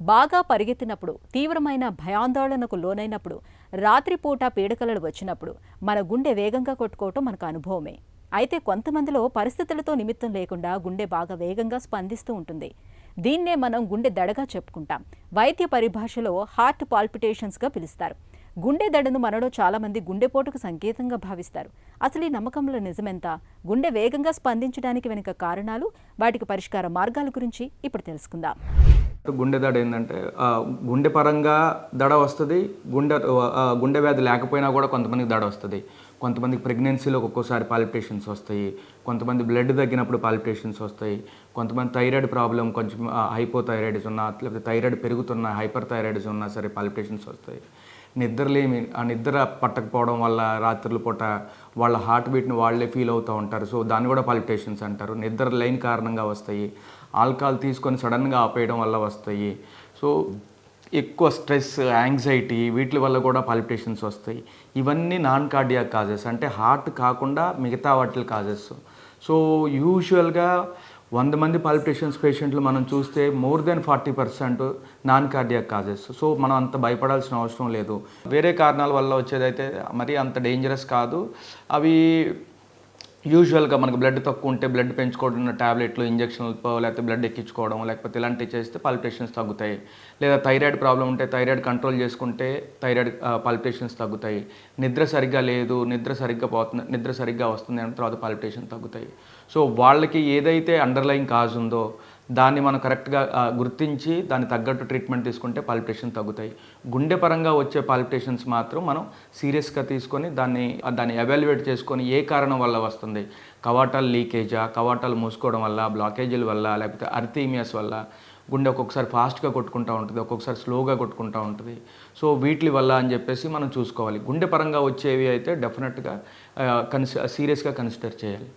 బాగా పరిగెత్తినప్పుడు, తీవ్రమైన భయాందోళనకు లోనైనప్పుడు, రాత్రిపూట పీడకలలు వచ్చినప్పుడు మన గుండె వేగంగా కొట్టుకోవటం మనకు అనుభవమే. అయితే కొంతమందిలో పరిస్థితులతో నిమిత్తం లేకుండా గుండె బాగా వేగంగా స్పందిస్తూ ఉంటుంది. దీన్నే మనం గుండె దడగా చెప్పుకుంటాం. వైద్య పరిభాషలో హార్ట్ పాల్పిటేషన్స్గా పిలుస్తారు. గుండె దడను మనలో చాలామంది గుండెపోటుకు సంకేతంగా భావిస్తారు. అసలు ఈ నమ్మకంలో నిజమెంత? గుండె వేగంగా స్పందించడానికి వెనుక కారణాలు, వాటికి పరిష్కార మార్గాల గురించి ఇప్పుడు తెలుసుకుందాం. గుండె దడ ఏంటంటే గుండె పరంగా దడ వస్తుంది. గుండె వ్యాధి లేకపోయినా కూడా కొంతమందికి దడ వస్తుంది. కొంతమందికి ప్రెగ్నెన్సీలో ఒక్కొక్కసారి పాల్పిటేషన్స్ వస్తాయి. కొంతమంది బ్లడ్ తగ్గినప్పుడు పాల్పిటేషన్స్ వస్తాయి. కొంతమంది థైరాయిడ్ ప్రాబ్లం కొంచెం హైపోథైరాయిడ్స్ ఉన్నా, లేకపోతే థైరాయిడ్ పెరుగుతున్నా, హైపర్ థైరాయిడ్స్ ఉన్నా సరే పాల్పిటేషన్స్ వస్తాయి. నిద్రలేమి నిద్ర పట్టకపోవడం వల్ల రాత్రుల పూట వాళ్ళ హార్ట్ బీట్ని వాళ్ళే ఫీల్ అవుతూ ఉంటారు. సో దాన్ని కూడా పాల్పిటేషన్స్ అంటారు. నిద్ర లేని కారణంగా వస్తాయి. ఆల్కహాల్ తీసుకొని సడన్గా ఆపేయడం వల్ల వస్తాయి. సో ఎక్కువ స్ట్రెస్, యాంగ్జైటీ వీటి వల్ల కూడా పాల్పిటేషన్స్ వస్తాయి. ఇవన్నీ నాన్ కార్డియాక్ కాజెస్, అంటే హార్ట్ కాకుండా మిగతా వాటి కాజెస్. సో యూజువల్గా 100 మంది పాల్పిటేషన్స్ పేషెంట్లు మనం చూస్తే more than 40% non cardiac causes. So మనం అంత భయపడాల్సిన అవసరం లేదు. వేరే కారణాల వల్ల వచ్చేదైతే మరీ అంత డేంజరస్ కాదు. అవి యూజువల్గా మనకు బ్లడ్ తక్కువ ఉంటే బ్లడ్ పెంచుకోవడం, టాబ్లెట్లు, ఇంజక్షన్లు, లేకపోతే బ్లడ్ ఎక్కించుకోవడం, లేకపోతే ఇలాంటివి చేస్తే పాల్పిటేషన్స్ తగ్గుతాయి. లేదా థైరాయిడ్ ప్రాబ్లం ఉంటే థైరాయిడ్ కంట్రోల్ చేసుకుంటే థైరాయిడ్ పాల్పిటేషన్స్ తగ్గుతాయి. నిద్ర సరిగ్గా లేదు, నిద్ర సరిగ్గా వస్తుంది అంటే తర్వాత పాల్పిటేషన్ తగ్గుతాయి. సో వాళ్ళకి ఏదైతే అండర్లైన్ కాజ్ ఉందో దాన్ని మనం కరెక్ట్గా గుర్తించి దాన్ని తగ్గట్టు ట్రీట్మెంట్ తీసుకుంటే పాల్పిటేషన్ తగ్గుతాయి. గుండె పరంగా వచ్చే పాల్పిటేషన్స్ మాత్రం మనం సీరియస్గా తీసుకొని దాన్ని ఎవాల్యుయేట్ చేసుకొని ఏ కారణం వల్ల వస్తుంది, కవాటాలు లీకేజా, కవాటాలు మూసుకోవడం వల్ల, బ్లాకేజీల వల్ల, లేకపోతే అర్థీమియాస్ వల్ల గుండె ఒక్కొక్కసారి ఫాస్ట్గా కొట్టుకుంటూ ఉంటుంది, ఒక్కొక్కసారి స్లోగా కొట్టుకుంటూ ఉంటుంది. సో వీటి వల్ల అని చెప్పేసి మనం చూసుకోవాలి. గుండె పరంగా వచ్చేవి అయితే డెఫినెట్గా సీరియస్గా కన్సిడర్ చేయాలి.